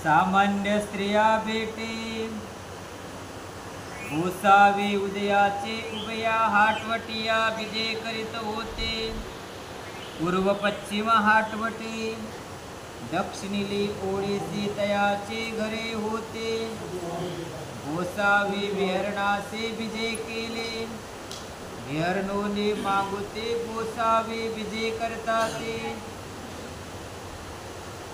सामान्य स्त्रिया भेटे गोसावे उदयाचे उभया हाटवटिया विजय करीत होते. पूर्व पश्चिम हाटवटे दक्षिणेली ओळीसी तयाचे घरे होते. गोसावे विहरणाचे विजय केले. विहरणोने मागुते गोसावे विजय करताते.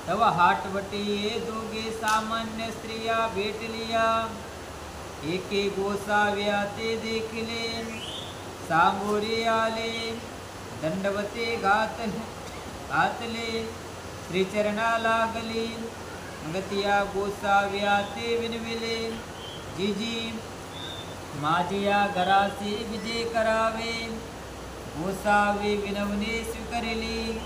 तव हाटवटी ये दोघे सामान्य स्त्रिया भेटलिया. एके गोसाव्या ते देखिले. सामोरे आले दंडवते घातले. श्रीचरणा लागली. मग त्या गोसाव्या ते विनविले. जिजी माझे या घराचे विजय करावे. गोसावे विनवणे स्वीकारली.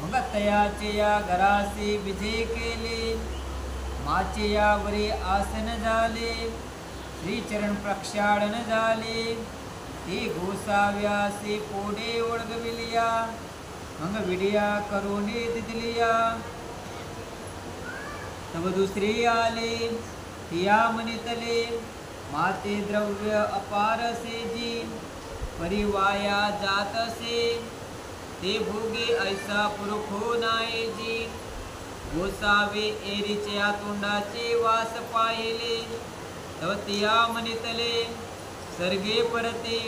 मग तयाचे या घराचे विजय केले. माचे यावरे आसन झाले. श्रीचरण प्रक्षाळन झाले. ते गोसाव्यासे पोडे ओळगविलिया. मग विडिया करोने दिदलिया. तव दुसरे आले तिया म्हणितले. माते द्रव्य अपारसे जी परिवाया जातसे. ते भोगे ऐसा पुरखो नाये जी. गोसावे एरीच्या तोंडाचे वास पाहिले. तव तिया म्हणितले सर्गे परते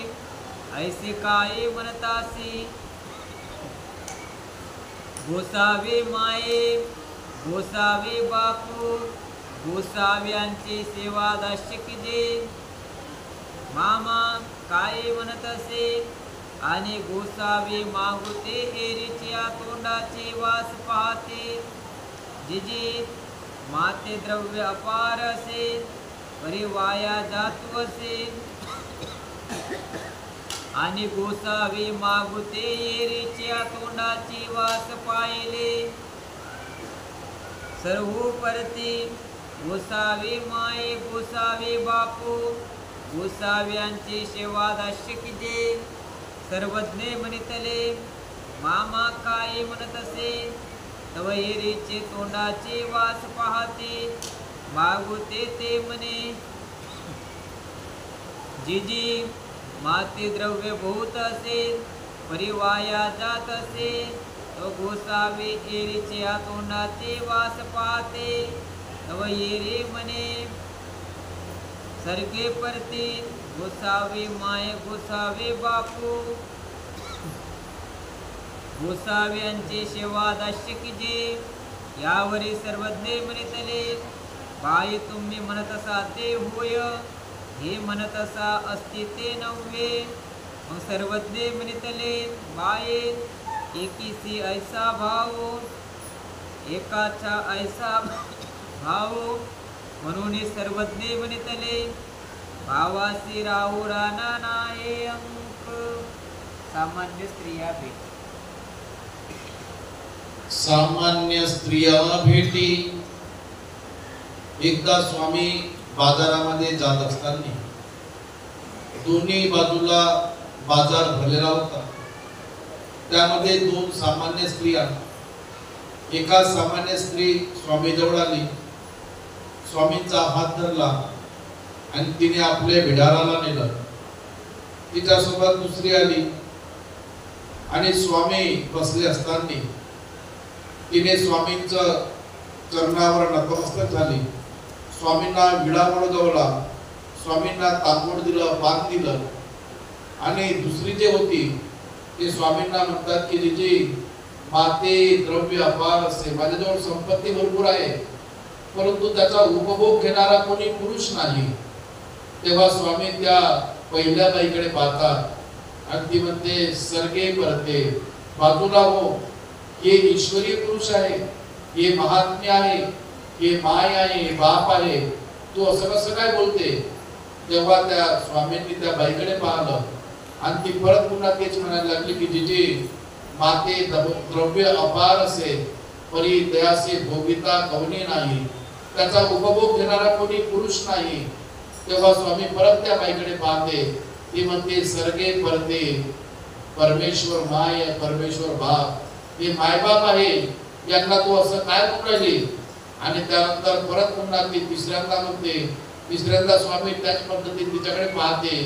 ऐसे काय म्हणतासी. गोसावे माये गोसावे बापू गोसाव्यांची सेवा दास्य किजे. मामा काय म्हणतसे आणि गोसावे मागुते एरीच्या तोंडाचे वास पाहते. जिजी माते द्रव्य अपार असे परिवाया जातू असे. आणि गोसावे मागुते एरीच्या तोंडाचे वास पाहिले. सर्व परती गोसावे माये गोसावे बापू गोसाव्यांची सेवा दास्य किजे. सर्वज्ञ म्हणितले मामा काय म्हणतसे. तव एरीचे तोंडाचे वास पाहते. मागुते ते म्हणे जिजी माते द्रव्य बहुत असे परिवाया जात असे. तो गोसावे एरीचे तोंडाचे वास पाहते. तव एरी म्हणे सर्गे परती गोसावे माय गोसावे बापू गोसाव्यांची सेवा दास्य किजे. यावरी सर्वज्ञ म्हणितले बाई तुम्ही म्हणत असा ते होय. हे म्हणत असा असती ते नव्हे. मग सर्वज्ञ म्हणितले बाये एकीसी ऐसा भाव एकाचा ऐसा भाव. म्हणून सर्वज्ञ म्हणितले भावासी राहू राणा नाहे अंक. सामान्य स्त्रिया भेट सामान्य स्त्रिया भेटी. एकदा स्वामी बाजारामध्ये जात असताना दोन्ही बाजूला बाजार भरलेला होता. त्यामध्ये दोन सामान्य स्त्रिया. एका सामान्य स्त्री स्वामी जवळ आली. स्वामींचा हात धरला आणि तिने आपल्या भिडाराला नेलं. तिच्यासोबत दुसरी आली आणि स्वामी बसले असताना तिने स्वामींचं चरणावर नतमस्तक झाली. स्वामींना विडा वळगवला. स्वामींना तांबूड दिलं, पान दिलं. आणि दुसरी जे होती ते स्वामींना म्हणतात की जी माते द्रव्य अपार असे. माझ्याजवळ संपत्ती भरपूर आहे परंतु त्याचा उपभोग घेणारा कोणी पुरुष नाही. तेव्हा स्वामी त्या पहिल्या बाईकडे पाहतात आणि ती म्हणते सर्गे परते बाजूला हो. हे ईश्वरी पुरुष आहे. हे महात्म्य आहे. हे माय आहे. बाप आहे. तू असं कसं काय बोलते. तेव्हा त्या स्वामींनी त्या बाईकडे पाहिलं आणि ती परत पुन्हा तेच म्हणायला लागली की जिजी माते द्रव्य अपार असे परी दयासे भोगिता कवनी नाही. त्याचा उपभोग घेणारा कोणी पुरुष नाही. तेव्हा स्वामी परत त्या बाईकडे पाहते. ती म्हणते सर्गे परते परमेश्वर माय परमेश्वर बाप. हे मायबाप आहे. यांना तू असं काय करून राहिली? आणि त्यानंतर परत पुन्हा ती तिसऱ्यांदा म्हणते, तिसऱ्यांदा स्वामी त्याच पद्धतीने तिच्याकडे पाहते.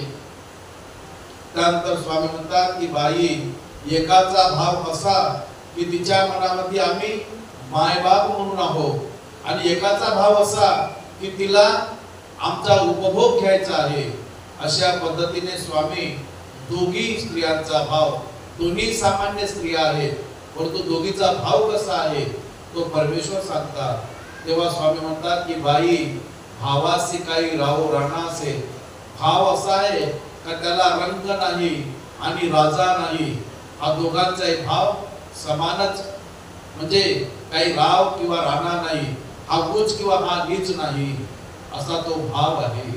त्यानंतर स्वामी म्हणतात की बाई, एकाचा भाव असा की तिच्या मनामध्ये आम्ही मायबाप म्हणून आहोत, आणि एकाचा भाव असा की तिला आमचा उपभोग घ्यायचा आहे. अशा पद्धतीने स्वामी दोघी स्त्रियांचा भाव, दोन्ही सामान्य स्त्रिया आहेत, परंतु दोघीचा भाव कसा आहे तो परमेश्वर सांगतात. तेव्हा स्वामी म्हणतात की बाई, भावासी काही राहो राणासे. भाव असा आहे का त्याला रंग नाही आणि राजा नाही, हा दोघांचाही भाव समानच, म्हणजे काही राव किंवा राणा नाही, हा उच्च किंवा हा नीच नाही, असा तो भाव आहे.